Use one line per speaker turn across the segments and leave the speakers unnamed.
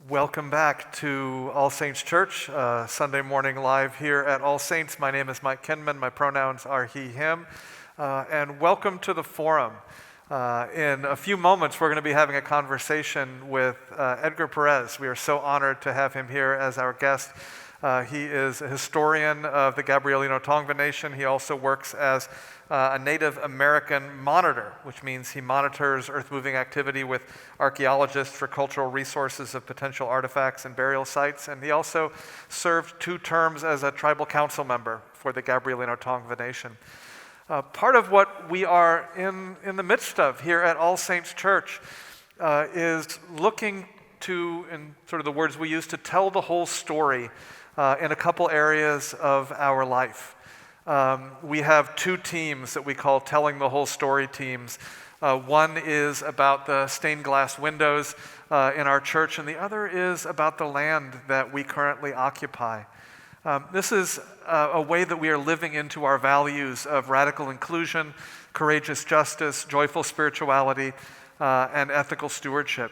Welcome back to All Saints Church, Sunday morning live here at All Saints. My name is Mike Kinman. My pronouns are he, him. And welcome to the forum. In a few moments, we're going to be having a conversation with Edgar Perez. We are so honored to have him here as our guest. He is a historian of the Gabrielino-Tongva nation. He also works as a Native American monitor, which means he monitors earth-moving activity with archaeologists for cultural resources of potential artifacts and burial sites. And he also served 2 terms as a tribal council member for the Gabrielino-Tongva nation. Part of what we are in the midst of here at All Saints Church is looking to, in sort of the words we use, to tell the whole story in a couple areas of our life. We have 2 teams that we call Telling the Whole Story teams. One is about the stained glass windows in our church, and the other is about the land that we currently occupy. This is a way that we are living into our values of radical inclusion, courageous justice, joyful spirituality, and ethical stewardship.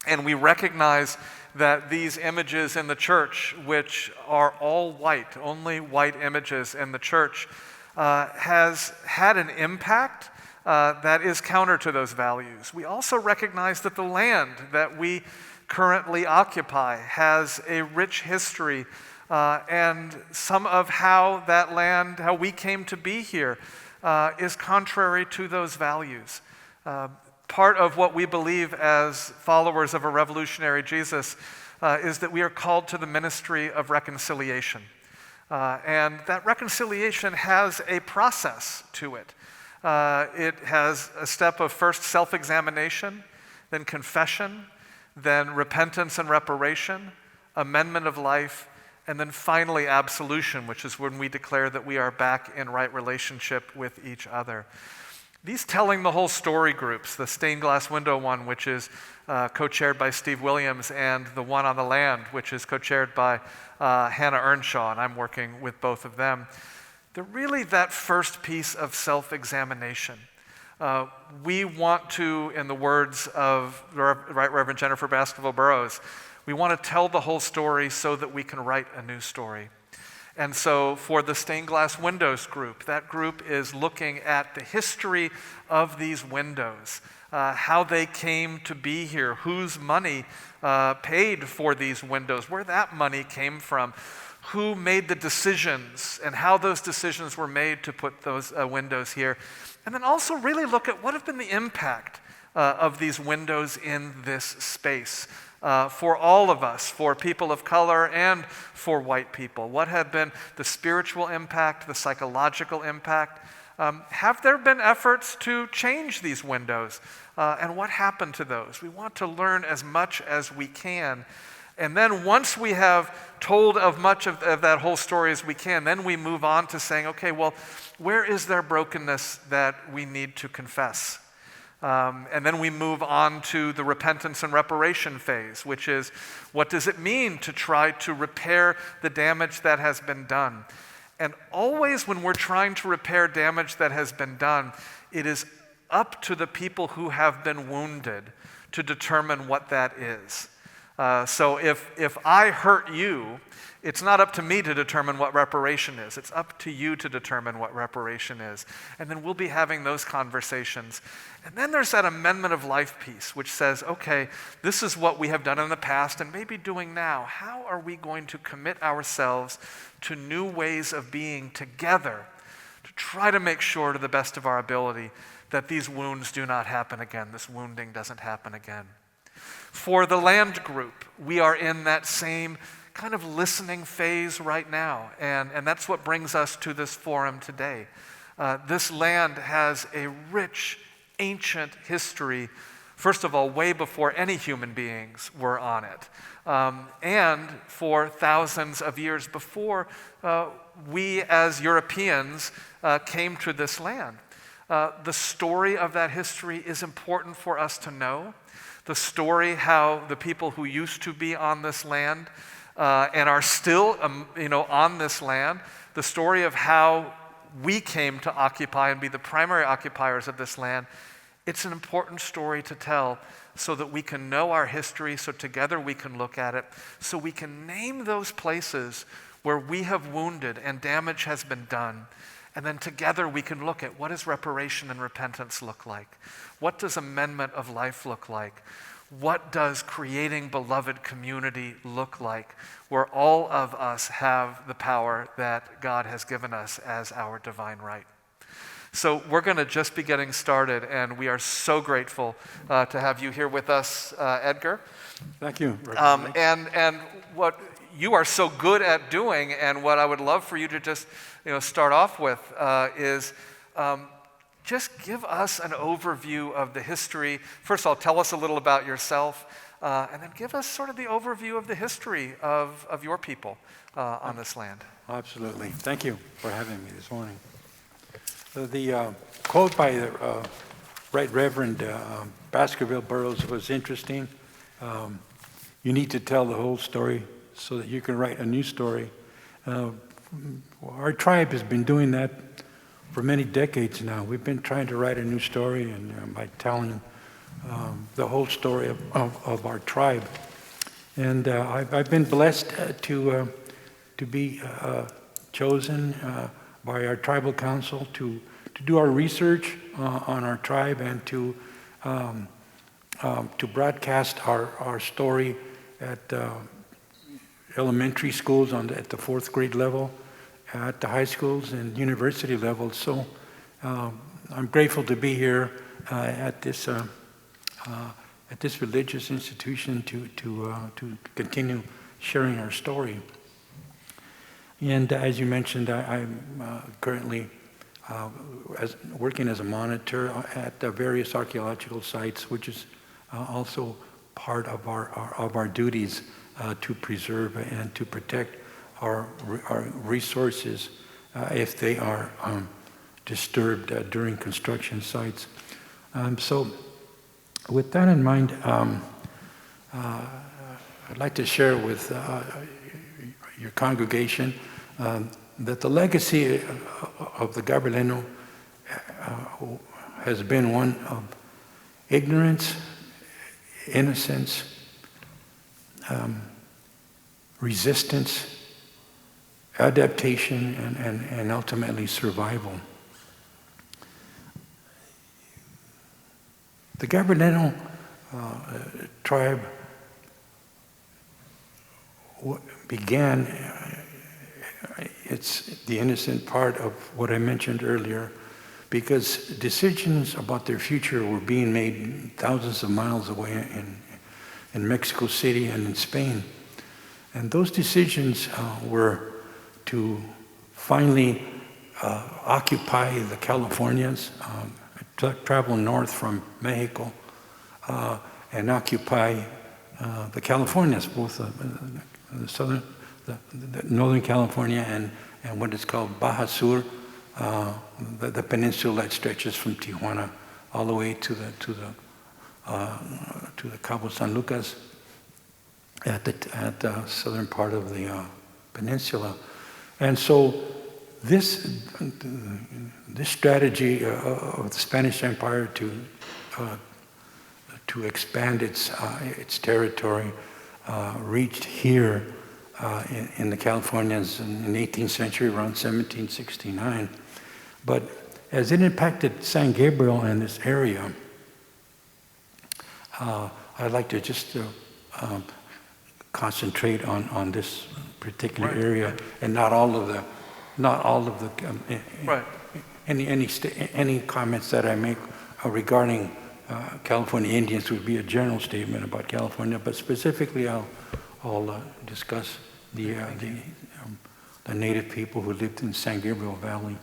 And we recognize that these images in the church, which are all white, only white images in the church, has had an impact that is counter to those values. We also recognize that the land that we currently occupy has a rich history, and some of how that land, how we came to be here, is contrary to those values. Part of what we believe as followers of a revolutionary Jesus is that we are called to the ministry of reconciliation. And that reconciliation has a process to it. It has a step of first self-examination, then confession, then repentance and reparation, amendment of life, and then finally absolution, which is when we declare that we are back in right relationship with each other. These Telling the Whole Story groups, the stained glass window one, which is co-chaired by Steve Williams, and the one on the land, which is co-chaired by Hannah Earnshaw, and I'm working with both of them. They're really that first piece of self-examination. We want to, in the words of Right Reverend Jennifer Baskerville-Burroughs, we want to tell the whole story so that we can write a new story. And so for the Stained Glass Windows group, that group is looking at the history of these windows, how they came to be here, whose money paid for these windows, where that money came from, who made the decisions, and how those decisions were made to put those windows here. And then also really look at what have been the impact of these windows in this space. For all of us, for people of color and for white people. What have been the spiritual impact, the psychological impact? Have there been efforts to change these windows? And what happened to those? We want to learn as much as we can. And then once we have told of much of that whole story as we can, then we move on to saying, okay, well, where is there brokenness that we need to confess? And then we move on to the repentance and reparation phase, which is what does it mean to try to repair the damage that has been done? And always when we're trying to repair damage that has been done, it is up to the people who have been wounded to determine what that is. So if I hurt you, it's not up to me to determine what reparation is. It's up to you to determine what reparation is. And then we'll be having those conversations. And then there's that amendment of life piece, which says, okay, this is what we have done in the past and maybe doing now. How are we going to commit ourselves to new ways of being together to try to make sure to the best of our ability that these wounds do not happen again, this wounding doesn't happen again. For the land group, we are in that same kind of listening phase right now, and that's what brings us to this forum today. This land has a rich, ancient history, first of all, way before any human beings were on it, and for thousands of years before we as Europeans came to this land. The story of that history is important for us to know. The story how the people who used to be on this land and are still on this land, the story of how we came to occupy and be the primary occupiers of this land, it's an important story to tell so that we can know our history, so together we can look at it, so we can name those places where we have wounded and damage has been done. And then together we can look at what does reparation and repentance look like? What does amendment of life look like? What does creating beloved community look like, where all of us have the power that God has given us as our divine right? So we're going to just be getting started, and we are so grateful to have you here with us, Edgar.
Thank you.
And what you are so good at doing, and what I would love for you to just start off with is just give us an overview of the history. First of all, tell us a little about yourself, and then give us sort of the overview of the history of your people on this land.
Absolutely. Thank you for having me this morning. The quote by the Right Reverend Baskerville Burroughs was interesting. You need to tell the whole story so that you can write a new story. Our tribe has been doing that for many decades now. We've been trying to write a new story, and by telling the whole story of our tribe. And I've been blessed to be chosen by our tribal council to do our research on our tribe and to broadcast our story at elementary schools at the 4th grade level, at the high schools and university level. So I'm grateful to be here at this religious institution to continue sharing our story. And as you mentioned, I'm currently working as a monitor at the various archaeological sites, which is also part of our duties to preserve and to protect our resources if they are disturbed during construction sites. So with that in mind, I'd like to share with your congregation that the legacy of the Gabrielino has been one of ignorance, innocence, resistance, adaptation, and ultimately survival. The Gabrielino tribe began, it's the innocent part of what I mentioned earlier, because decisions about their future were being made thousands of miles away in Mexico City and in Spain. And those decisions were to finally occupy the Californias, travel north from Mexico, and occupy the Californias, both the Northern California and what is called Baja Sur, the peninsula that stretches from Tijuana all the way to the Cabo San Lucas at the southern part of the peninsula. And so this strategy of the Spanish Empire to expand its territory reached here in the Californias in the 18th century, around 1769. But as it impacted San Gabriel and this area, I'd like to just concentrate on this particular area and not all of the any comments that I make regarding California Indians would be a general statement about California, but specifically I'll discuss the native people who lived in San Gabriel Valley.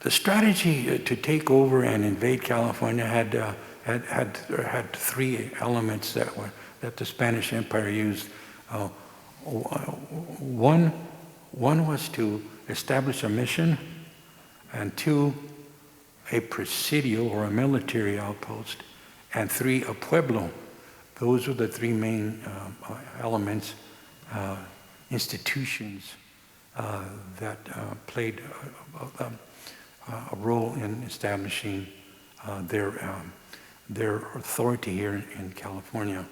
The strategy to take over and invade California had three elements that the Spanish Empire used. One was to establish a mission, and two, a presidio or a military outpost, and three, a pueblo. Those were the three main elements, institutions that played a role in establishing their authority here in California.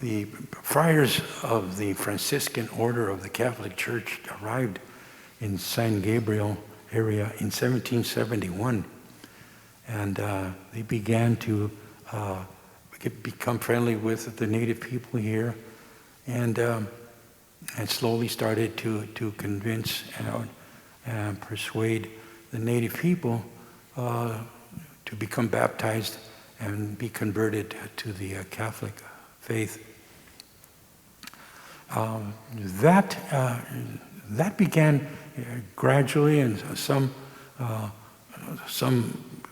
The friars of the Franciscan Order of the Catholic Church arrived in San Gabriel area in 1771, and they began to become friendly with the native people here, and slowly started to convince and persuade the native people to become baptized and be converted to the Catholic faith. That began gradually, and some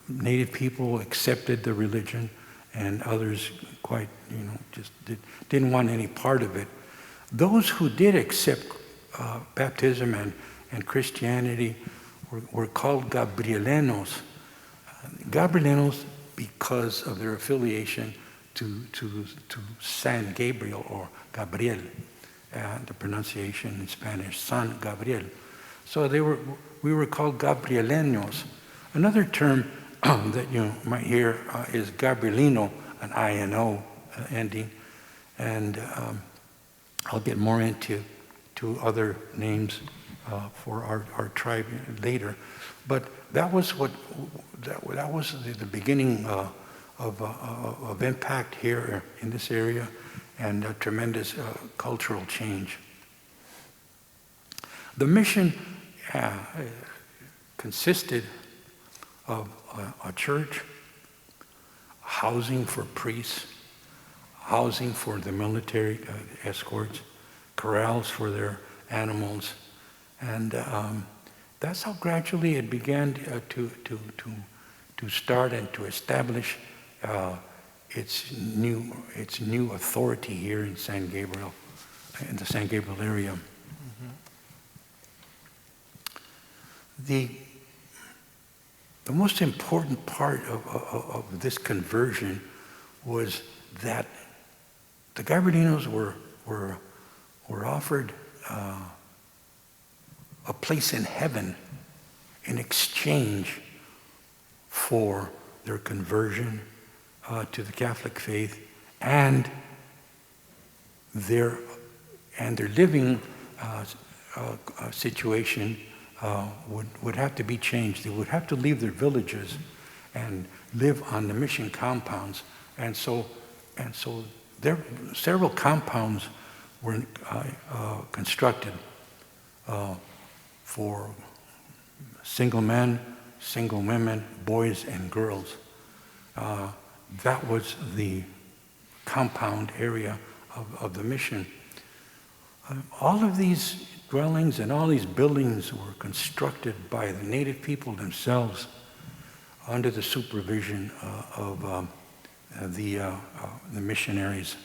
native people accepted the religion, and others quite, just didn't want any part of it. Those who did accept baptism and Christianity were called Gabrielinos. Gabrielinos because of their affiliation to San Gabriel, or Gabriel, the pronunciation in Spanish, San Gabriel. So we were called Gabrielinos. Another term that you might hear is Gabrielino, an I-N-O ending, and I'll get more into other names for our tribe later. But that was the beginning of impact here in this area, and a tremendous cultural change. The mission consisted of a church, housing for priests, housing for the military escorts, corrals for their animals, and that's how gradually it began to start and to establish its new authority here in San Gabriel, in the San Gabriel area. Mm-hmm. The most important part of this conversion was that the Gabrielinos were offered a place in heaven in exchange for their conversion to the Catholic faith, and their living situation would have to be changed. They would have to leave their villages and live on the mission compounds, and so there several compounds were constructed for single men, single women, boys and girls. That was the compound area of the mission. All of these dwellings and all these buildings were constructed by the native people themselves under the supervision of the missionaries.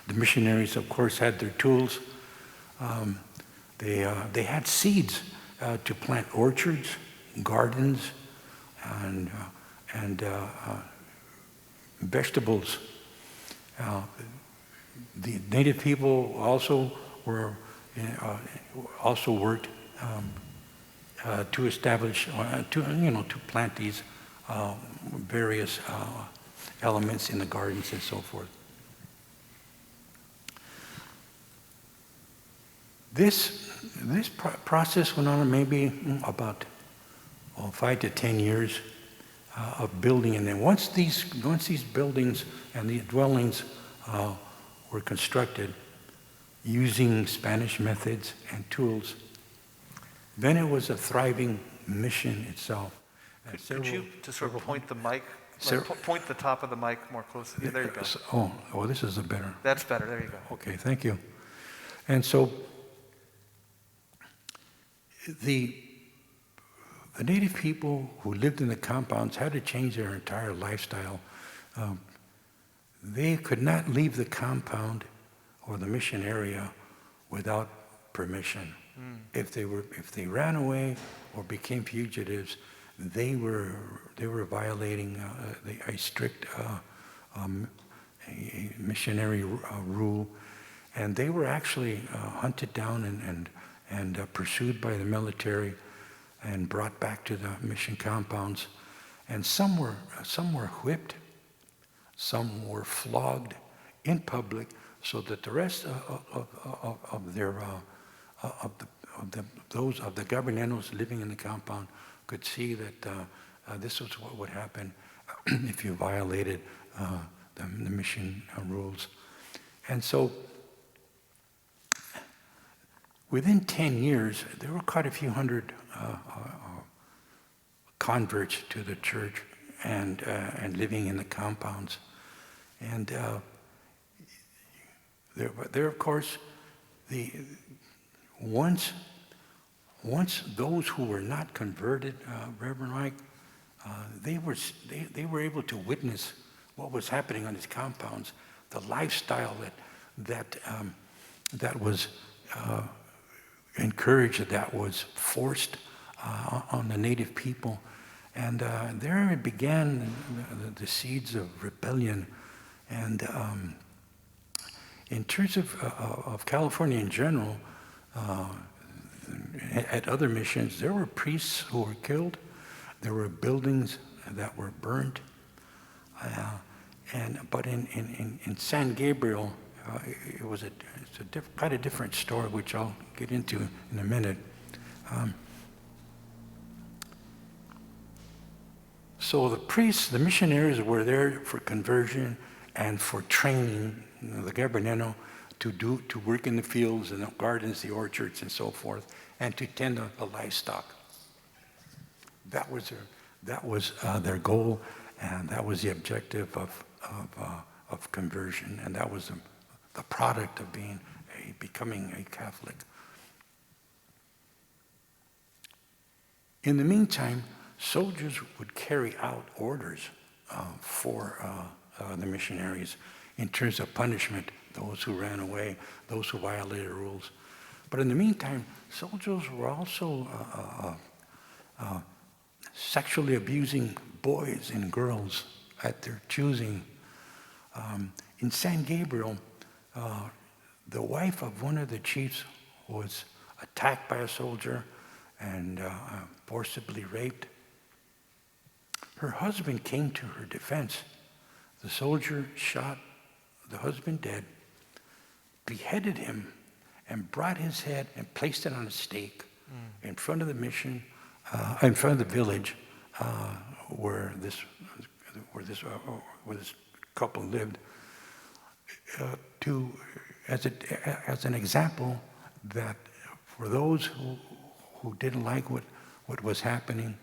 The missionaries, of course, had their tools. They had seeds to plant orchards, gardens, and vegetables. The native people also worked to establish, to plant these various elements in the gardens and so forth. This process went on maybe about 5 to 10 years of building, and then once these buildings and the dwellings were constructed using Spanish methods and tools, then it was a thriving mission itself.
Could you just sort of point the mic, point the top of the mic more closely? Yeah, there you go.
Oh, this is better.
That's better. There you go.
Okay, thank you. And so the native people who lived in the compounds had to change their entire lifestyle. They could not leave the compound or the mission area without permission. If they ran away or became fugitives, they were violating a strict a missionary rule, and they were actually hunted down and pursued by the military and brought back to the mission compounds. And some were whipped, some were flogged in public, so that the rest of the Gabrielinos living in the compound could see that this was what would happen if you violated the mission rules. And so within 10 years, there were quite a few hundred converts to the church and living in the compounds. And there, of course, once those who were not converted, Reverend Mike, they were able to witness what was happening on these compounds, the lifestyle that was encouraged, that was forced on the native people. And there it began the seeds of rebellion. And in terms of California in general, at other missions, there were priests who were killed. There were buildings that were burned. But in San Gabriel, it's quite a different story, which I'll get into in a minute. So the priests, the missionaries were there for conversion and for training the Gabrielino to work in the fields and the gardens, the orchards, and so forth, and to tend the livestock. That was their goal, and that was the objective of conversion, and that was the product of becoming a Catholic. In the meantime, soldiers would carry out orders for the missionaries in terms of punishment, those who ran away, those who violated rules. But in the meantime, soldiers were also sexually abusing boys and girls at their choosing. In San Gabriel, the wife of one of the chiefs was attacked by a soldier and forcibly raped. Her husband came to her defense. The soldier shot the husband dead, beheaded him, and brought his head and placed it on a stake in front of the mission, in front of the village where this couple lived, as an example that for those who didn't like what was happening,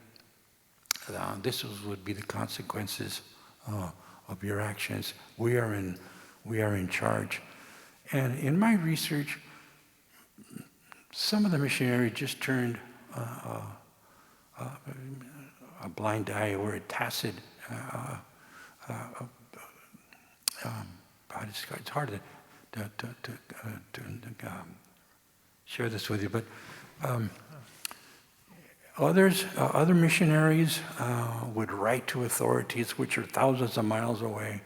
would be the consequences of your actions. We are in charge. And in my research, some of the missionaries just turned a blind eye or a tacit. It's hard to share this with you, but other missionaries would write to authorities, which are thousands of miles away,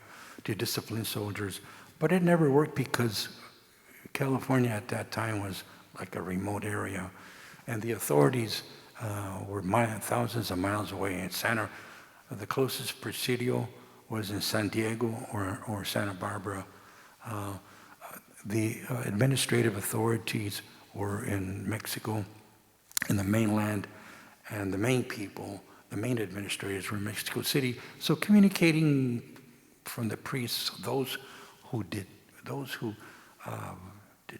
to discipline soldiers. But it never worked because California at that time was like a remote area, and the authorities were thousands of miles away. In the closest presidio was in San Diego or Santa Barbara. The administrative authorities were in Mexico, in the mainland, and the main people, the main administrators were in Mexico City. So communicating from the priests, those who did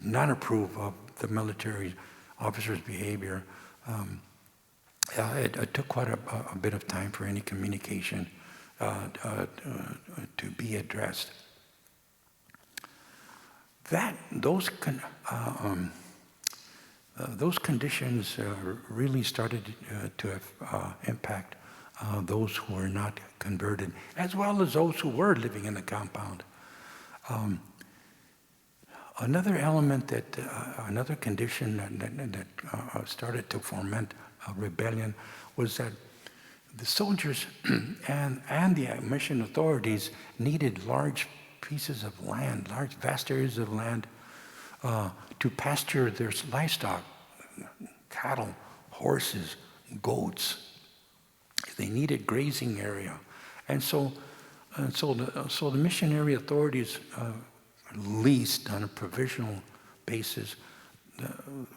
not approve of the military officers' behavior, it took quite a bit of time for any communication to be addressed. Those conditions really started to impact those who were not converted, as well as those who were living in the compound. Another element another condition that started to foment rebellion was that the soldiers and the mission authorities needed large pieces of land, vast areas of land to pasture their livestock. cattle, horses, goats. They needed grazing area. And so the missionary authorities leased on a provisional basis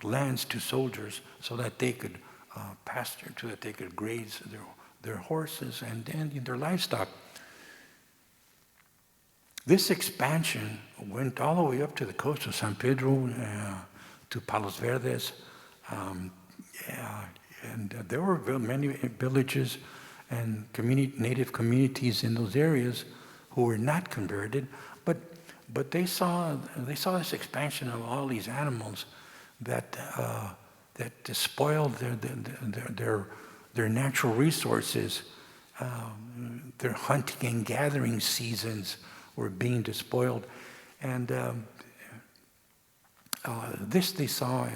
lands to soldiers so that they could pasture, so that they could graze their horses and their livestock. This expansion went all the way up to the coast of San Pedro, to Palos Verdes, and there were many villages and native communities in those areas who were not converted, but they saw this expansion of all these animals that spoiled their natural resources. Their hunting and gathering seasons were being despoiled, and this they saw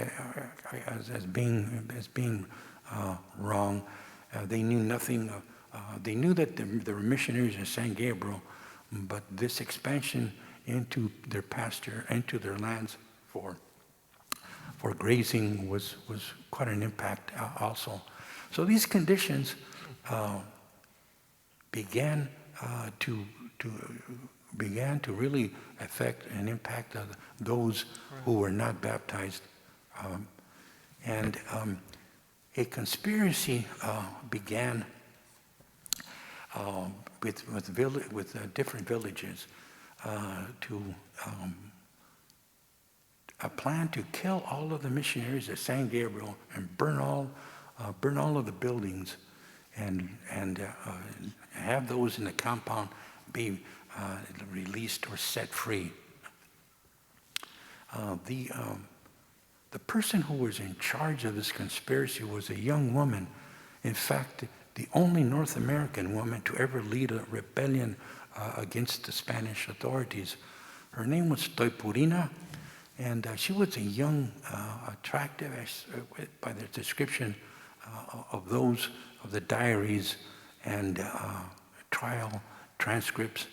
as being wrong. They knew nothing. They knew that there were missionaries in San Gabriel, but this expansion into their pasture, into their lands for grazing was quite an impact also. So these conditions began to really affect and impact those who were not baptized, and a conspiracy began with different villages to a plan to kill all of the missionaries at San Gabriel and burn all of the buildings, and have those in the compound be released or set free. The person who was in charge of this conspiracy was a young woman. In fact, the only North American woman to ever lead a rebellion against the Spanish authorities. Her name was Toipurina, and she was a young, attractive, by the description of the diaries and trial transcripts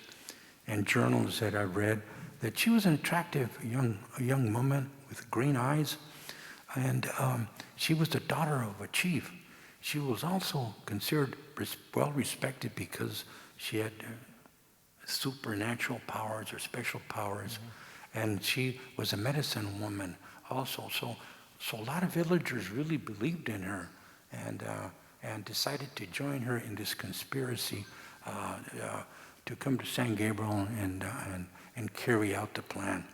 and journals that I've read, that she was an attractive young woman with green eyes, and she was the daughter of a chief. She was also considered well respected because she had supernatural powers or special powers, and she was a medicine woman also. So a lot of villagers really believed in her, and decided to join her in this conspiracy to come to San Gabriel and carry out the plan.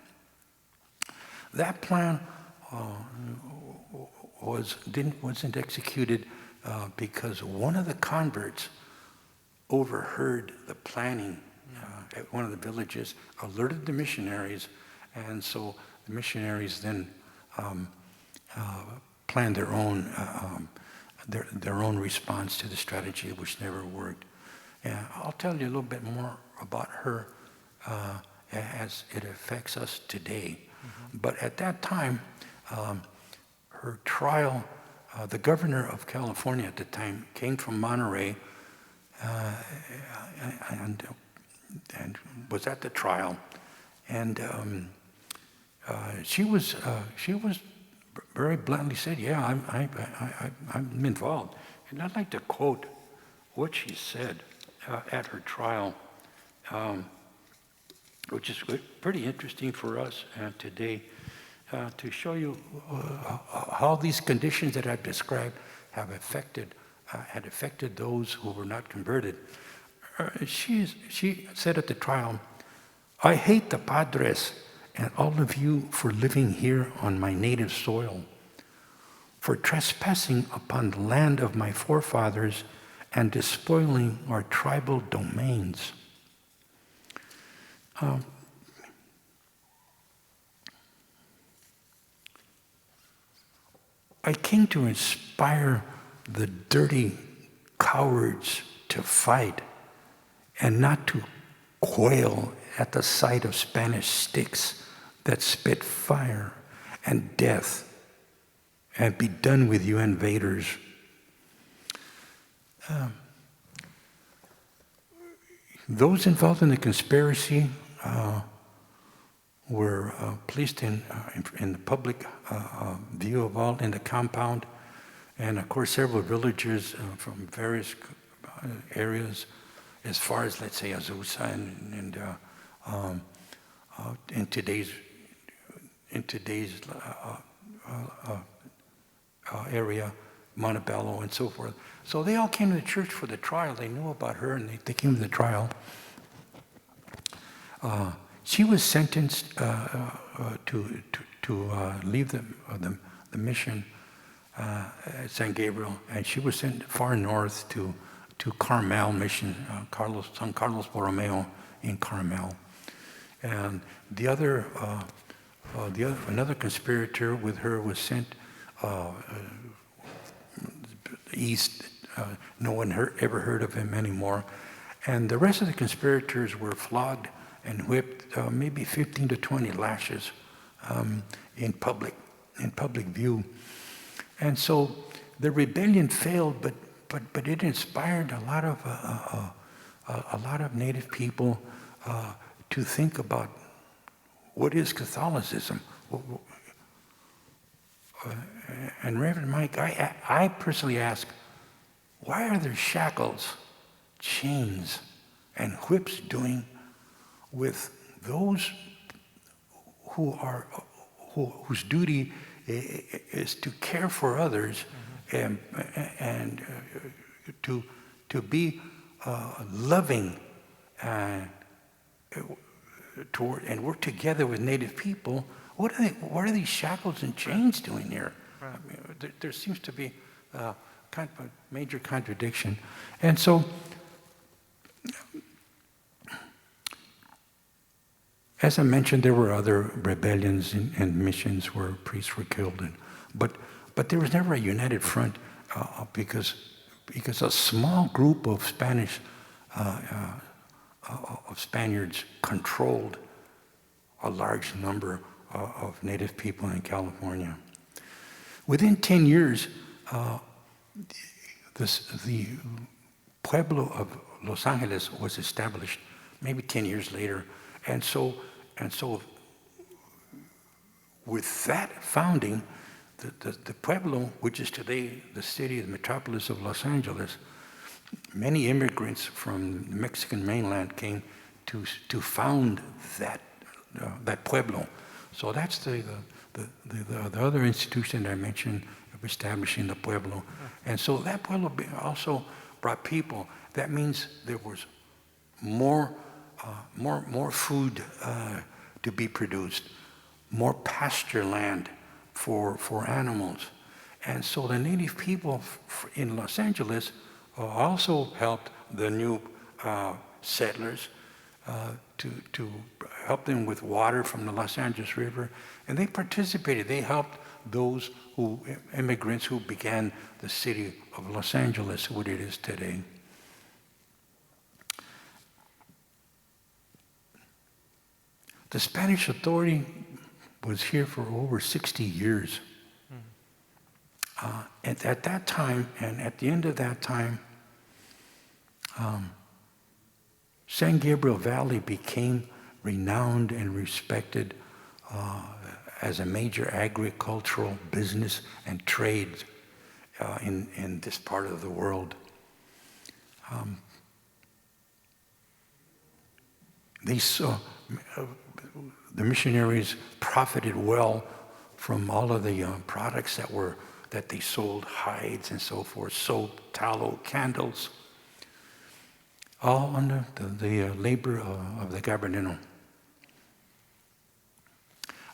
That plan wasn't executed because one of the converts overheard the planning at one of the villages, alerted the missionaries, and so the missionaries then planned their own response to the strategy, which never worked. And I'll tell you a little bit more about her as it affects us today. But at that time, her trial, the governor of California at the time came from Monterey and was at the trial, and she was very bluntly said, "Yeah, I'm involved." And I'd like to quote what she said at her trial, which is pretty interesting for us today, to show you how these conditions that I've described had affected those who were not converted. She said at the trial, "I hate the Padres and all of you for living here on my native soil, for trespassing upon the land of my forefathers and despoiling our tribal domains." I came to inspire the dirty cowards to fight and not to quail at the sight of Spanish sticks that spit fire and death, and be done with you invaders. Those involved in the conspiracy were placed in the public view of all in the compound. And of course, several villagers from various areas, as far as, let's say, Azusa and in today's area, Montebello and so forth. So they all came to the church for the trial. They knew about her, and they came to the trial. She was sentenced to leave the mission at San Gabriel, and she was sent far north to Carmel Mission, San Carlos Borromeo in Carmel. And another conspirator with her was sent east. No one ever heard of him anymore. And the rest of the conspirators were flogged and whipped, maybe 15 to 20 lashes in public view. And so the rebellion failed, but it inspired a lot of Native people to think about what is Catholicism. And Reverend Mike, I personally ask, why are there shackles, chains, and whips doing with those whose duty is to care for others and to be loving toward and work together with Native people? What are these shackles and chains doing here? Right. I mean, there seems to be kind of a major contradiction. And so, as I mentioned, there were other rebellions and missions where priests were killed, but there was never a united front because a small group of Spaniards controlled a large number of Native people in California. Within 10 years, the Pueblo of Los Angeles was established, maybe 10 years later. And so with that founding, the Pueblo, which is today the city, the metropolis of Los Angeles, many immigrants from the Mexican mainland came to found that Pueblo. So that's the other institution I mentioned of establishing the Pueblo. And so that Pueblo also brought people. That means there was more food to be produced, more pasture land for animals. And so the Native people in Los Angeles also helped the new settlers to help them with water from the Los Angeles River. And they participated. They helped those immigrants who began the city of Los Angeles, what it is today. The Spanish authority was here for over 60 years. And at that time, and at the end of that time, San Gabriel Valley became renowned and respected as a major agricultural business and trade in this part of the world. The missionaries profited well from all of the products that they sold, hides and so forth, soap, tallow, candles, all under the labor of the Gabrielino.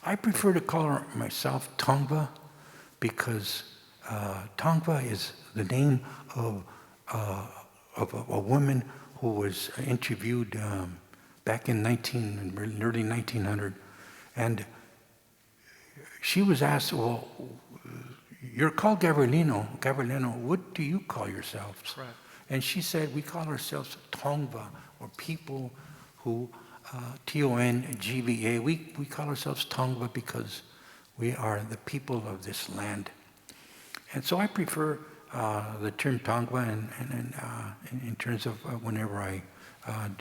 I prefer to call myself Tongva because Tongva is the name of a woman who was interviewed back in early 1900, and she was asked, well, you're called Gabrielino, what do you call yourselves? Right. And she said, we call ourselves Tongva, or people who, Tongva. We call ourselves Tongva because we are the people of this land. And so I prefer the term Tongva in terms of whenever I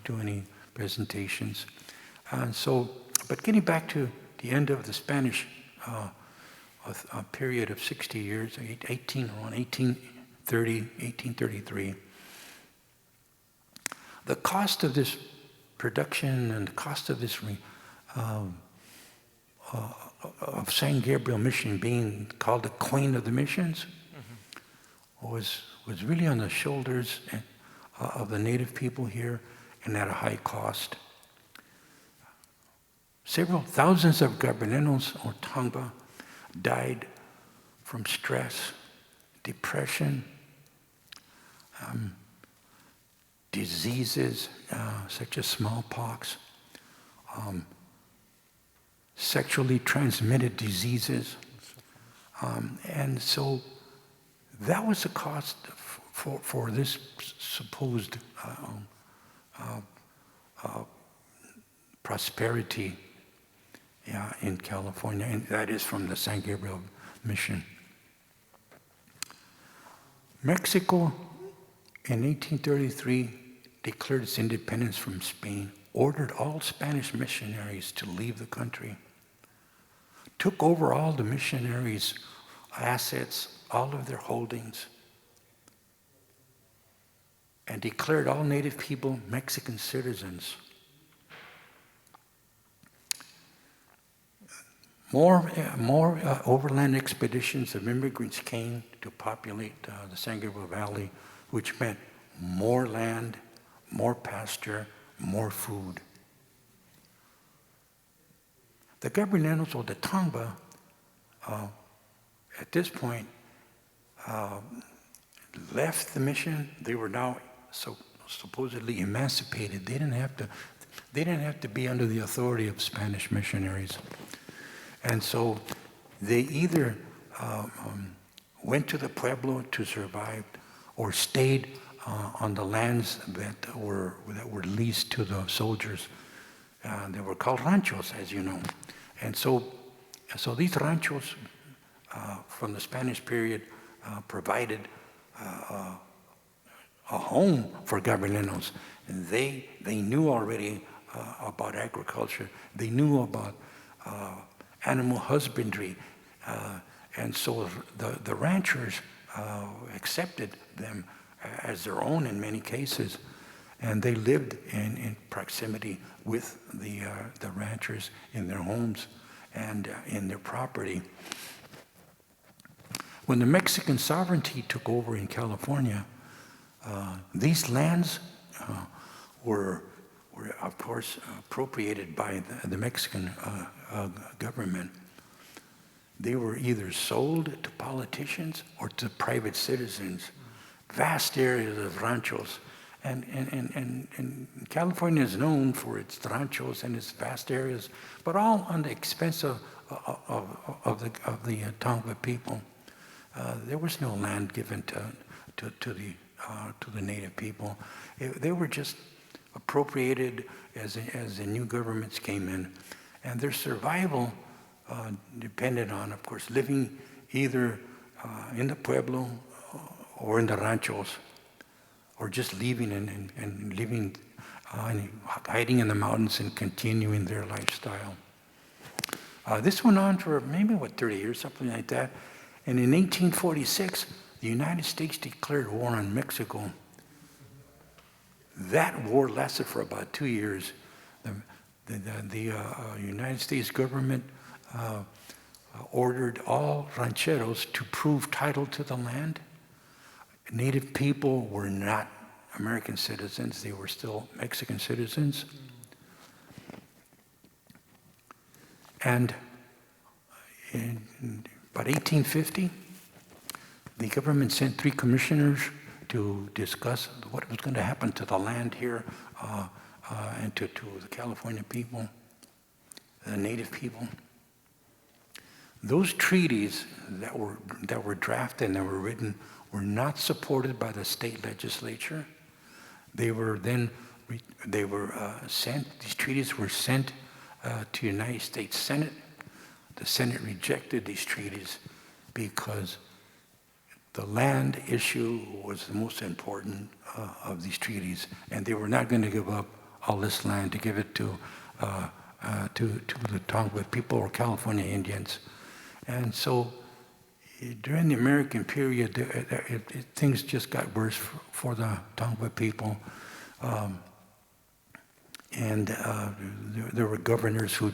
do any presentations. And so but getting back to the end of the Spanish a period of 60 years, around 1830, 1833, the cost of this production and the cost of this of San Gabriel Mission being called the Queen of the Missions was really on the shoulders of the native people here and at a high cost. Several thousands of Gabrielinos or Tongva died from stress, depression, diseases such as smallpox, sexually transmitted diseases. And so that was the cost for this supposed prosperity in California, and that is from the San Gabriel Mission. Mexico in 1833 declared its independence from Spain, ordered all Spanish missionaries to leave the country, took over all the missionaries' assets, all of their holdings, and declared all native people Mexican citizens. More overland expeditions of immigrants came to populate the San Gabriel Valley, which meant more land, more pasture, more food. The Gabrielinos, or the Tongva, at this point, left the mission. They were now supposedly emancipated. They didn't have to be under the authority of Spanish missionaries. And so they either went to the Pueblo to survive or stayed on the lands that were leased to the soldiers. They were called ranchos, as you know. And so these ranchos from the Spanish period provided a home for Gabrielinos. And they knew already about agriculture. They knew about animal husbandry. And so the ranchers accepted them as their own in many cases. And they lived in proximity with the ranchers in their homes and in their property. When the Mexican sovereignty took over in California, these lands were of course appropriated by the Mexican government. They were either sold to politicians or to private citizens. Vast areas of ranchos. And California is known for its ranchos and its vast areas, but all on the expense of the Tongva people. There was no land given to the native people. They were just appropriated as the new governments came in, and their survival depended on, of course, living either in the Pueblo or in the ranchos, or just leaving and living, hiding in the mountains and continuing their lifestyle. This went on for maybe, 30 years, something like that. And in 1846, the United States declared war on Mexico. That war lasted for about 2 years. The United States government ordered all rancheros to prove title to the land. Native people were not American citizens. They were still Mexican citizens. And in about 1850, the government sent 3 commissioners to discuss what was going to happen to the land here and to the California people, the native people. Those treaties that were drafted and that were written were not supported by the state legislature. They were sent. These treaties were sent to the United States Senate. The Senate rejected these treaties because the land issue was the most important of these treaties, and they were not going to give up all this land to give it to to the Tongva people or California Indians. And so during the American period, things just got worse for the Tongva people. And there were governors who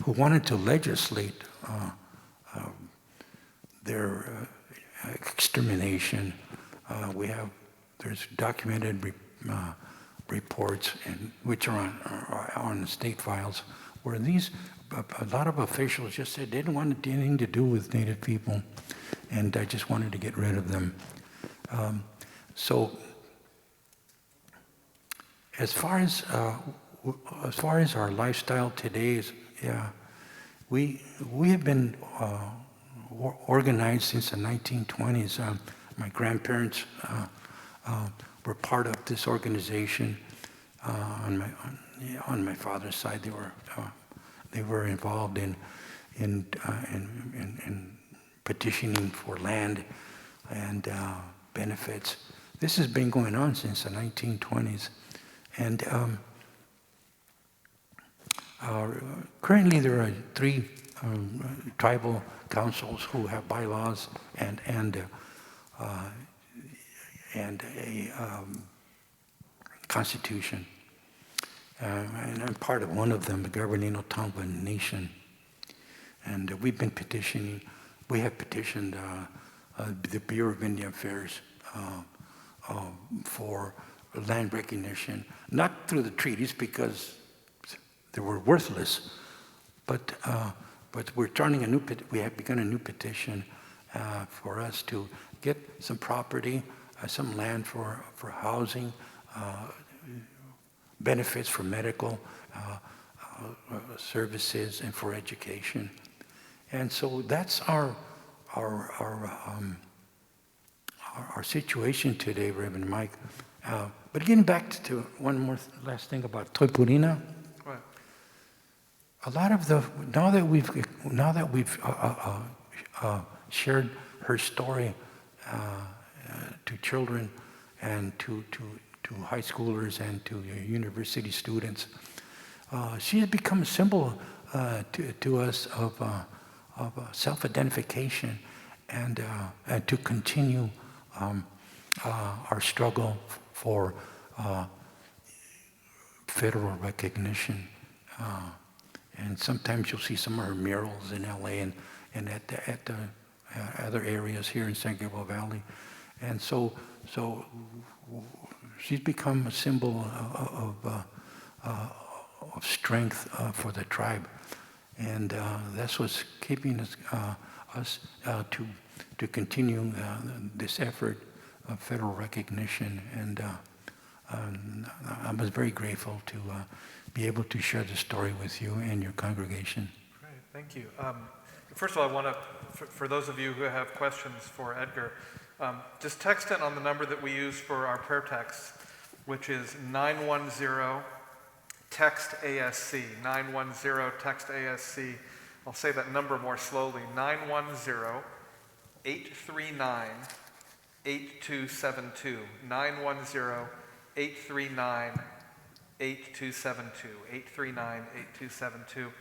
wanted to legislate their extermination. There's documented reports, which are on the state files, where a lot of officials just said they didn't want anything to do with Native people, and I just wanted to get rid of them. So, as far as our lifestyle today is, we have been organized since the 1920s. My grandparents were part of this organization. On my father's side, they were involved in petitioning for land and benefits. This has been going on since the 1920s, and currently there are 3 tribal councils who have bylaws and a constitution. And I'm part of one of them, the Gabrielino-Tongva Nation. And we've been petitioning. We have petitioned the Bureau of Indian Affairs for land recognition, not through the treaties because they were worthless, but we're starting we have begun a new petition for us to get some property, some land for housing, benefits for medical services and for education. And so that's our situation today, Reverend Mike. But getting back to one last thing about Toipurina.
Right.
A lot of now that we've shared her story to children and to high schoolers and to university students, she has become a symbol to us of self-identification and to continue our struggle for federal recognition. And sometimes you'll see some of her murals in LA and at the other areas here in San Gabriel Valley. And so she's become a symbol of strength for the tribe. And that's what's keeping us to continue this effort of federal recognition. And I was very grateful to be able to share the story with you and your congregation.
Great, thank you. First of all, I want to, for those of you who have questions for Edgar, just text in on the number that we use for our prayer text, which is 910-TEXT-ASC, 910-TEXT-ASC. I'll say that number more slowly, 910-839-8272, 910-839-8272, 839-8272.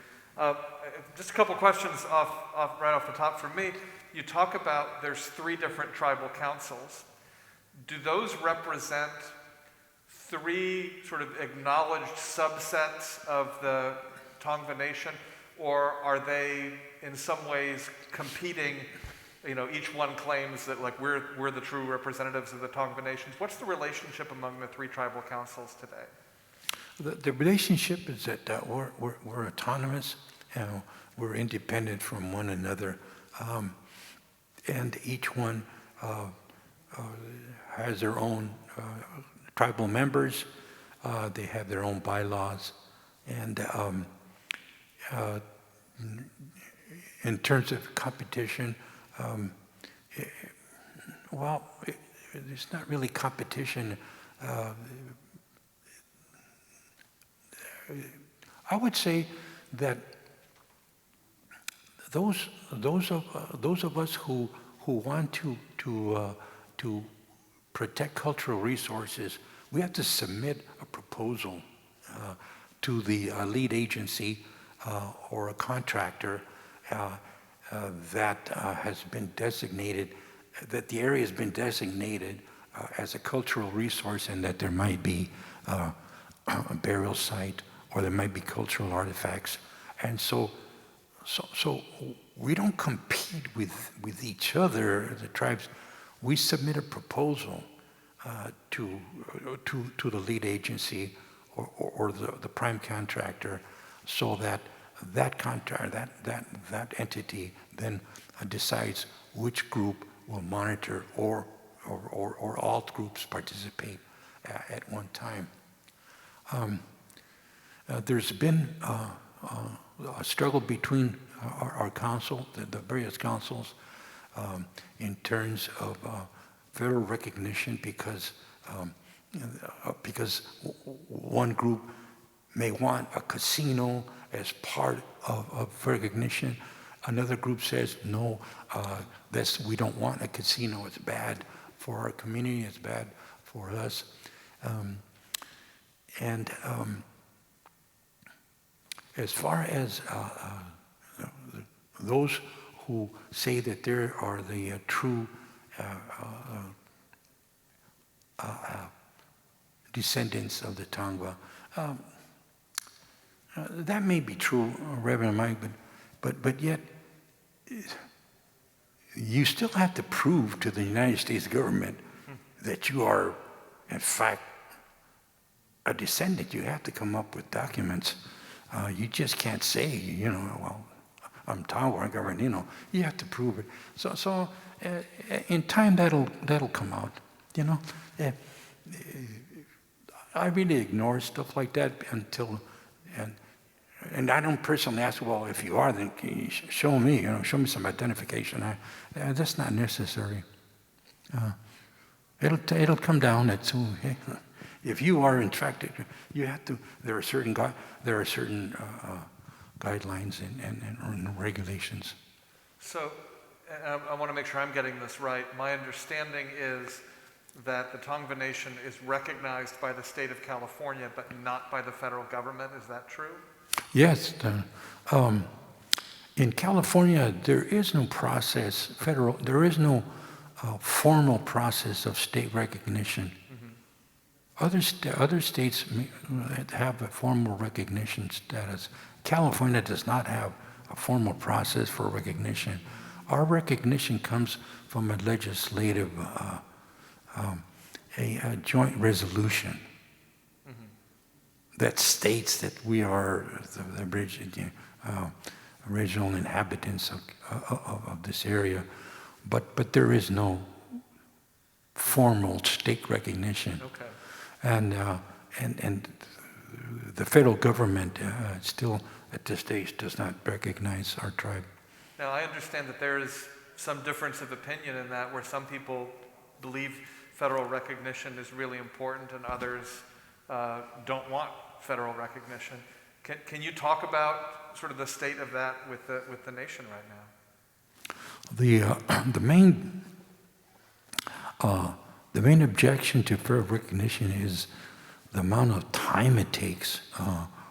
Just a couple questions right off the top from me. You talk about there's 3 different tribal councils. Do those represent 3 sort of acknowledged subsets of the Tongva Nation, or are they in some ways competing? You know, each one claims that like we're the true representatives of the Tongva Nations. What's the relationship among the 3 tribal councils today?
The relationship is that we're autonomous and we're independent from one another, and each one has their own tribal members. They have their own bylaws, and in terms of competition, it's not really competition. I would say that those of us who want to protect cultural resources, we have to submit a proposal to the lead agency or a contractor that has been designated, that the area has been designated as a cultural resource, and that there might be a burial site or there might be cultural artifacts. And so we don't compete with each other, the tribes. We submit a proposal to the lead agency or the prime contractor, so that that entity then decides which group will monitor, or all groups participate at one time. There's been a struggle between our council, the various councils, in terms of federal recognition, because one group may want a casino as part of recognition. Another group says, no, we don't want a casino. It's bad for our community. It's bad for us. As far as those who say that there are the true descendants of the Tongva, that may be true, Reverend Mike, but yet you still have to prove to the United States government that you are, in fact, a descendant. You have to come up with documents. You just can't say, well, I'm Tongva, I'm Gabrielino. You have to prove it. So in time, that'll come out. I really ignore stuff like that until, and I don't personally ask, well, if you are, then can you show me, show me some identification. That's not necessary. It'll come down at if you are, in fact, you have to. There are certain guidelines and regulations.
So, I want to make sure I'm getting this right. My understanding is that the Tongva Nation is recognized by the state of California, but not by the federal government. Is that true?
Yes. In California, there is no process, there is no formal process of state recognition. Mm-hmm. Other states have a formal recognition status. California does not have a formal process for recognition. Our recognition comes from a legislative, a joint resolution that states that we are the original inhabitants of this area, but there is no formal state recognition.
Okay.
And the federal government still at this stage does not recognize our tribe.
Now, I understand that there is some difference of opinion in that, where some people believe federal recognition is really important and others don't want federal recognition. Can you talk about sort of the state of that with the nation right now?
The main objection to federal recognition is the amount of time it takes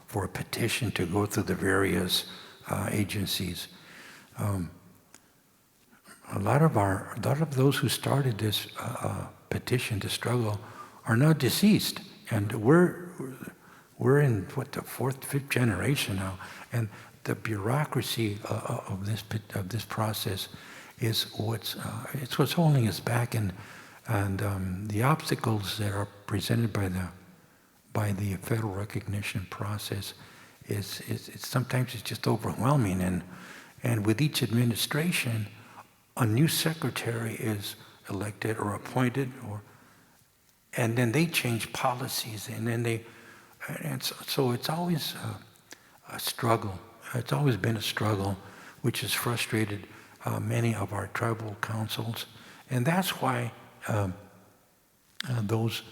for a petition to go through the various agencies. A lot of those who started this petition to struggle are now deceased, and we're in the fourth, fifth generation now, and the bureaucracy of this process is what's holding us back, and the obstacles that are presented by the federal recognition process is sometimes it's just overwhelming, and with each administration, a new secretary is elected or appointed, and then they change policies, so it's always a struggle. It's always been a struggle, which has frustrated many of our tribal councils, and that's why those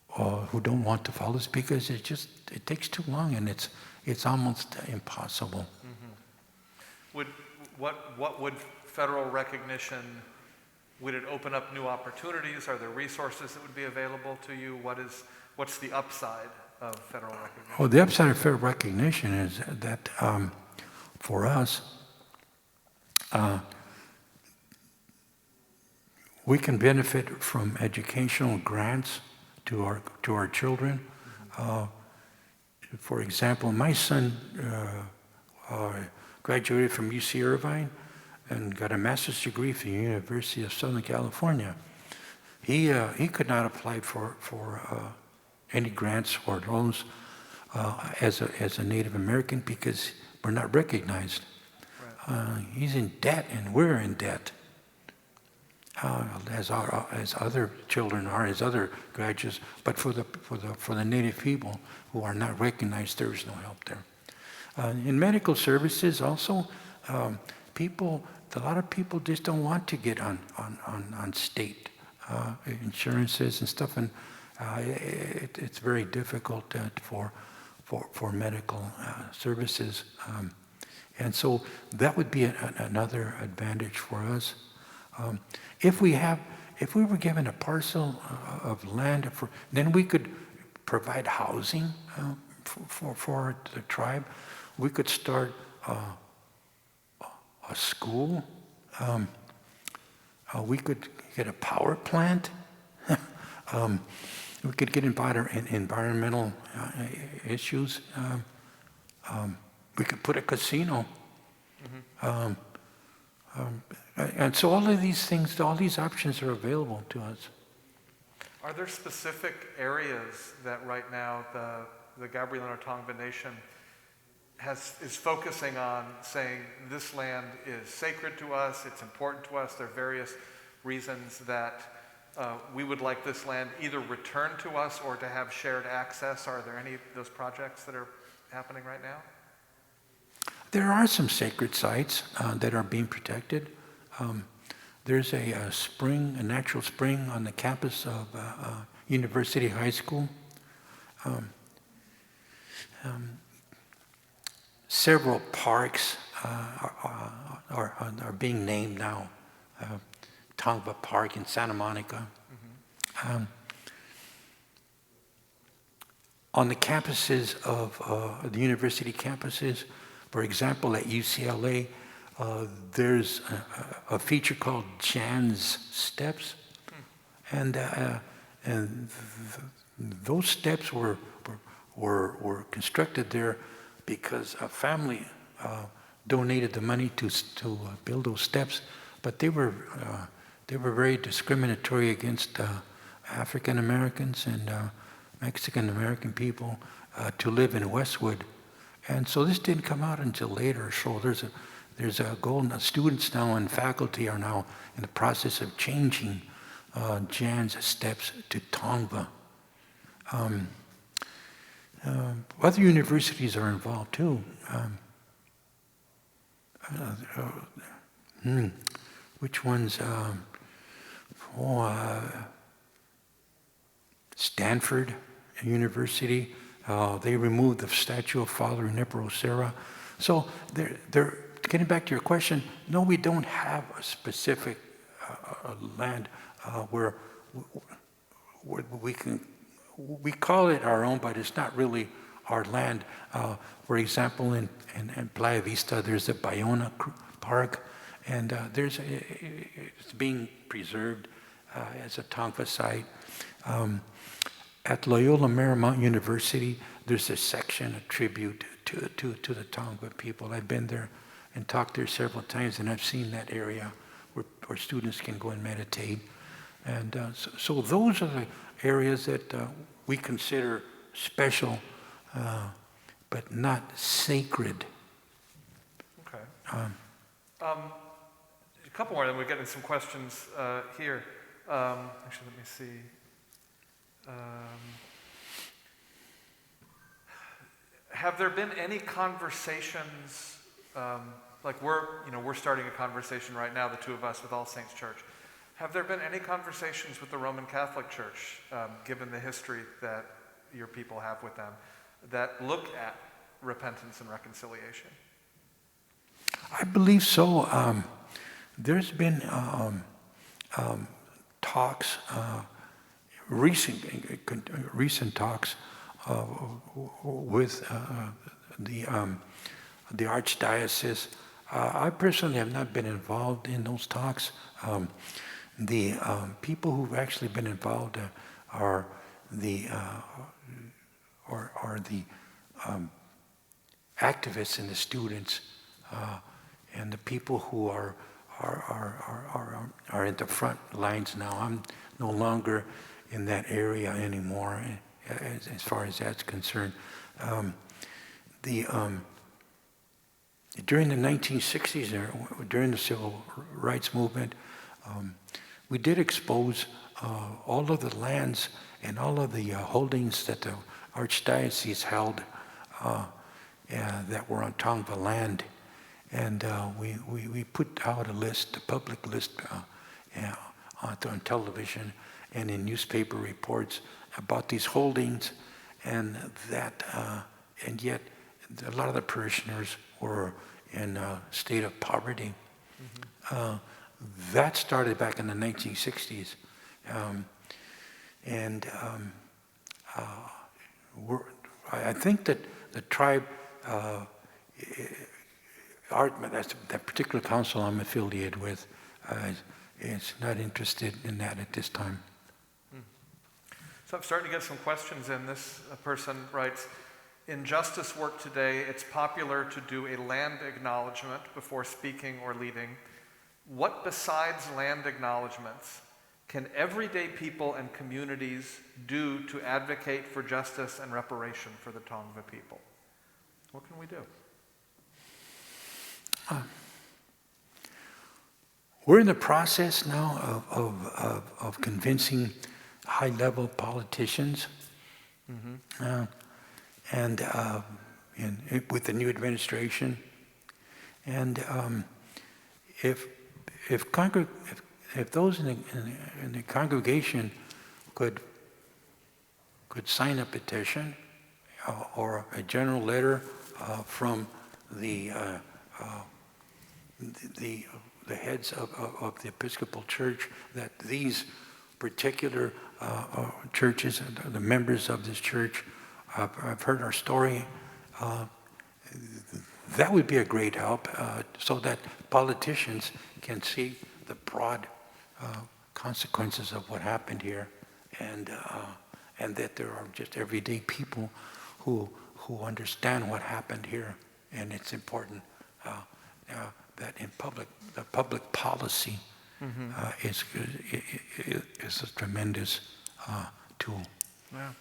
who don't want to follow this, because it takes too long, and it's almost impossible.
Mm-hmm. What would federal recognition, would it open up new opportunities? Are there resources that would be available to you? What's the upside of federal recognition?
Well, the upside of federal recognition is that for us, we can benefit from educational grants to our children. For example, my son graduated from UC Irvine and got a master's degree from the University of Southern California. He could not apply for any grants or loans as a Native American because we're not recognized. Right. He's in debt, and we're in debt. As other children are, as other graduates, but for the Native people who are not recognized, there is no help there. In medical services, also, a lot of people just don't want to get on state insurances and stuff, and it's very difficult for medical services, and so that would be another advantage for us. If we were given a parcel of land, then we could provide housing for the tribe. We could start a school. We could get a power plant. We could get involved in environmental issues. We could put a casino. Mm-hmm. And so all of these things, all these options are available to us.
Are there specific areas that right now the Gabrielino-Tongva Nation is focusing on, saying this land is sacred to us, it's important to us, there are various reasons that we would like this land either returned to us or to have shared access? Are there any of those projects that are happening right now?
There are some sacred sites that are being protected. There's a natural spring on the campus of University High School. Several parks are being named now. Tongva Park in Santa Monica. Mm-hmm. On the campuses of the university campuses, for example, at UCLA, there's a feature called Jan's Steps, and those steps were constructed there because a family donated the money to build those steps, but they were very discriminatory against African Americans and Mexican American people to live in Westwood. And so this didn't come out until later. So there's a goal. Students now and faculty are now in the process of changing Jan's Steps to Tongva. Other universities are involved too. Which ones? Stanford University. They removed the statue of Father Junipero Serra. So they're getting back to your question. No, we don't have a specific land where we call it our own, but it's not really our land. For example, in Playa Vista, there's a Bayona Park, and it's being preserved as a Tongva site. At Loyola Marymount University, there's a section, a tribute to the Tongva people. I've been there and talked there several times, and I've seen that area where students can go and meditate. And so those are the areas that we consider special, but not sacred.
Okay. A couple more, then we're getting some questions here. Actually, let me see. Have there been any conversations, like we're starting a conversation right now, the two of us, with All Saints Church. Have there been any conversations with the Roman Catholic Church, given the history that your people have with them, that look at repentance and reconciliation?
I believe so. There's been talks, recent talks with the Archdiocese. I personally have not been involved in those talks. The people who've actually been involved are the activists and the students, and the people who are at the front lines now. I'm no longer in that area anymore, as far as that's concerned. During the 1960s, during the civil rights movement, we did expose all of the lands and all of the holdings that the Archdiocese held that were on Tongva land. And we put out a list, a public list on television and in newspaper reports about these holdings, and yet a lot of the parishioners were in a state of poverty. Mm-hmm. That started back in the 1960s. I think that the tribe, that particular council I'm affiliated with, is not interested in that at this time.
So I'm starting to get some questions in. This person writes, in justice work today, it's popular to do a land acknowledgement before speaking or leading. What besides land acknowledgements can everyday people and communities do to advocate for justice and reparation for the Tongva people? What can we do?
We're in the process now of convincing high-level politicians, mm-hmm. With the new administration, and if those in the congregation could sign a petition or a general letter from the heads of the Episcopal Church that these particular churches, the members of this church, have heard our story, that would be a great help, so that politicians can see the broad consequences of what happened here, and that there are just everyday people who understand what happened here, and it's important that in the public policy mm-hmm. is a tremendous tool.
Yeah.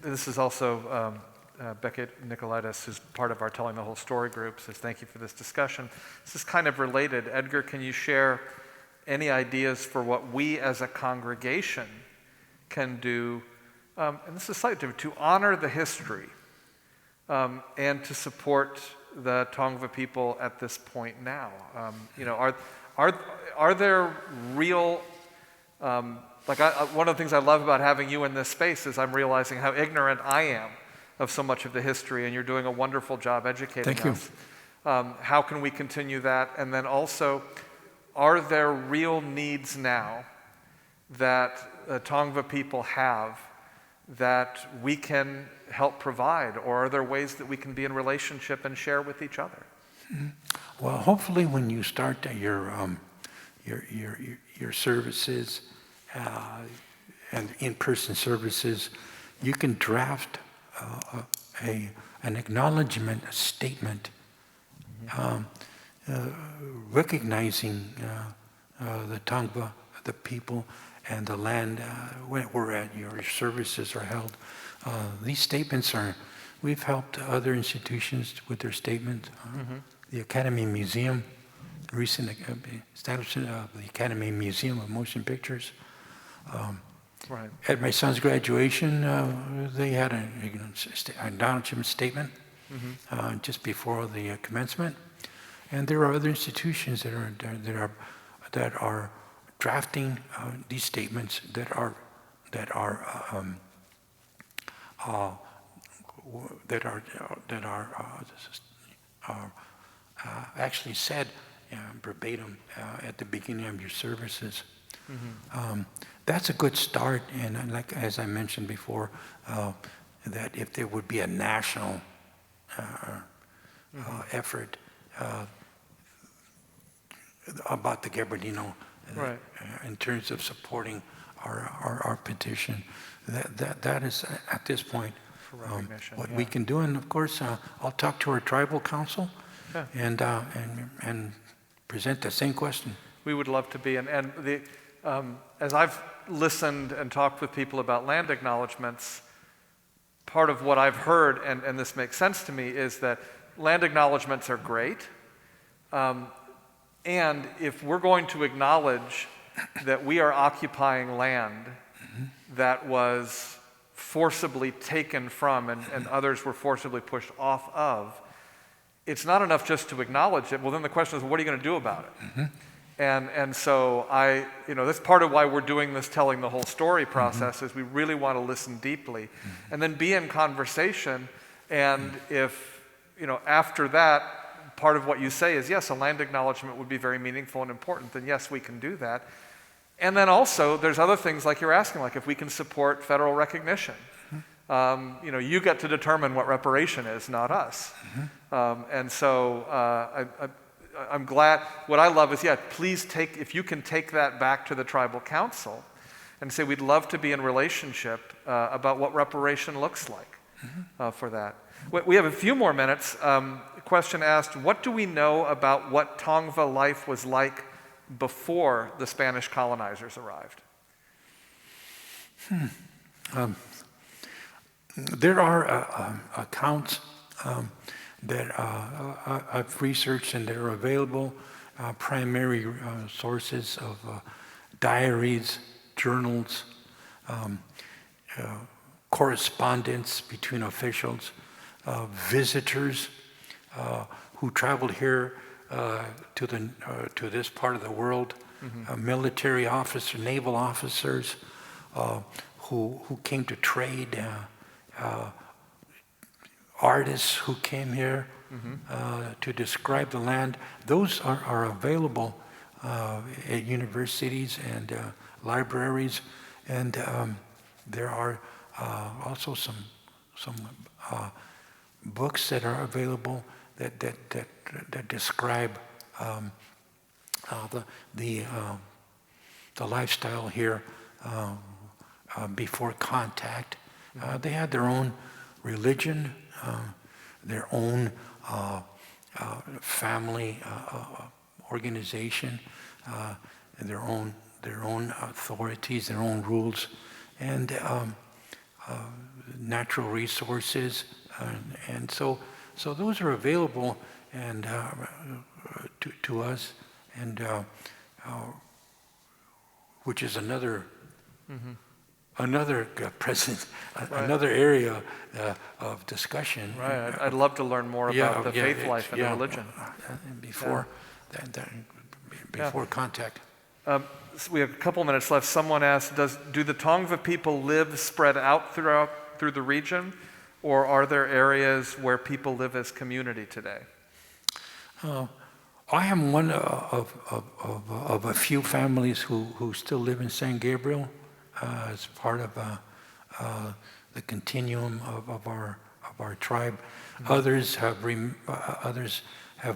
This is also Beckett Nicolaitis, who's part of our Telling the Whole Story group, says thank you for this discussion. This is kind of related. Edgar, can you share any ideas for what we as a congregation can do, and this is slightly different, to honor the history and to support the Tongva people at this point now? Are there real, one of the things I love about having you in this space is I'm realizing how ignorant I am of so much of the history, and you're doing a wonderful job educating us. How can we continue that? And then also, are there real needs now that Tongva people have that we can help provide, or are there ways that we can be in relationship and share with each other?
Mm-hmm. Well, hopefully when you start your services and in-person services, you can draft an acknowledgement, a statement, recognizing the Tongva, the people, and the land where your services are held. These statements we've helped other institutions with their statements. Mm-hmm. The Academy Museum, recent establishment of the Academy Museum of Motion Pictures.
Right.
At my son's graduation, they had an acknowledgement statement mm-hmm. Just before the commencement, and there are other institutions that are drafting these statements that are actually said verbatim at the beginning of your services. Mm-hmm. That's a good start, and as I mentioned before, that if there would be a national effort about the Gabrielino
Right.
in terms of supporting our petition. That is, at this point,
For recognition,
what
yeah.
we can do. And of course, I'll talk to our tribal council
Yeah.
and present the same question.
We would love to be. And as I've listened and talked with people about land acknowledgements, part of what I've heard, and this makes sense to me, is that land acknowledgements are great. And if we're going to acknowledge that we are occupying land that was forcibly taken from and others were forcibly pushed off of, it's not enough just to acknowledge it. Well, then the question is, what are you going to do about it? And so that's part of why we're doing this telling the whole story process, is we really want to listen deeply and then be in conversation. And if, after that, part of what you say is, yes, a land acknowledgement would be very meaningful and important, then yes, we can do that. And then also, there's other things like you're asking, like if we can support federal recognition. You get to determine what reparation is, not us. And so I'm glad, what I love is, please if you can take that back to the tribal council and say, we'd love to be in relationship about what reparation looks like for that. We have a few more minutes. Question asked, what do we know about what Tongva life was like before the Spanish colonizers arrived?
There are accounts that I've researched and that are available, primary sources of diaries, journals, correspondence between officials, visitors who traveled here to this part of the world, military officers, naval officers who came to trade, artists who came here to describe the land. Those are available at universities and libraries, and there are also some books that are available that describe the lifestyle here before contact. They had their own religion, their own family organization, their own authorities, their own rules, and natural resources, and so those are available and to us, and which is another present, another area of discussion.
Right. I'd love to learn more about the faith life and the religion.
Before contact.
So we have a couple minutes left. Someone asked, do the Tongva people live spread out through the region, or are there areas where people live as community today?
I am one of a few families who still live in San Gabriel as part of the continuum of our tribe. Others have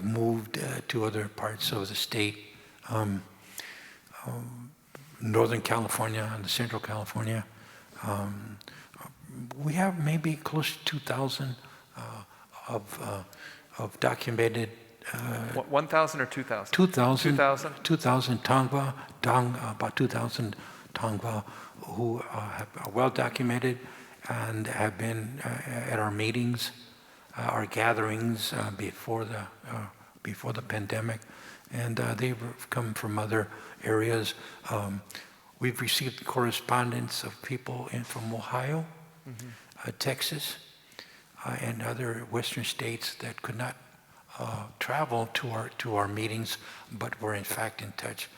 moved to other parts of the state, Northern California and Central California. We have maybe close to 2,000 of documented.
1,000 or 2,000?
2,000.
2,000?
2,000 Tongva, about 2,000 Tongva who are well documented and have been at our meetings, our gatherings before the pandemic, and they've come from other areas. We've received correspondence of people from Ohio, Texas, and other Western states that could not travel to our meetings, but were in fact in touch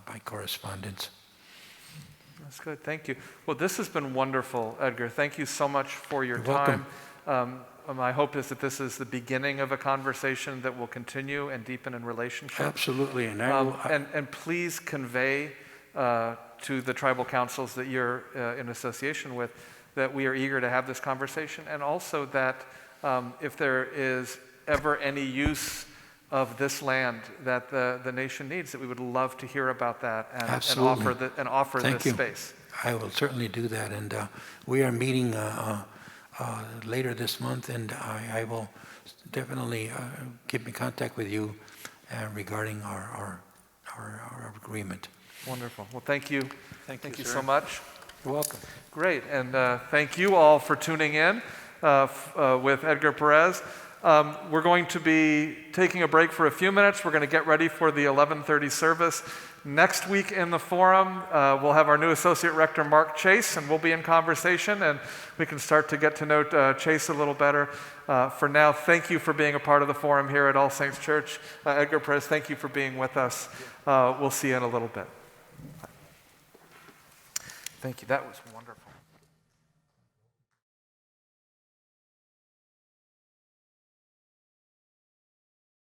by correspondence.
That's good. Thank you. Well, this has been wonderful, Edgar. Thank you so much for your
You're
time. My hope is that this is the beginning of a conversation that will continue and deepen in relationship.
Absolutely, and
and please convey to the tribal councils that you're in association with that we are eager to have this conversation, and also that if there is ever any use of this land that the nation needs, that we would love to hear about that and offer
Thank
this
you.
space.
I will certainly do that, and we are meeting later this month, and I will definitely keep in contact with you regarding our agreement.
Wonderful. Well, thank you.
Thank you,
so
sir.
much.
You're welcome.
Great, and thank you all for tuning in with Edgar Perez. We're going to be taking a break for a few minutes. We're going to get ready for the 11:30 service. Next week in the forum, we'll have our new Associate Rector, Mark Chase, and we'll be in conversation, and we can start to get to know Chase a little better. For now, thank you for being a part of the forum here at All Saints Church. Edgar Perez, thank you for being with us. We'll see you in a little bit. Thank you. That was wonderful.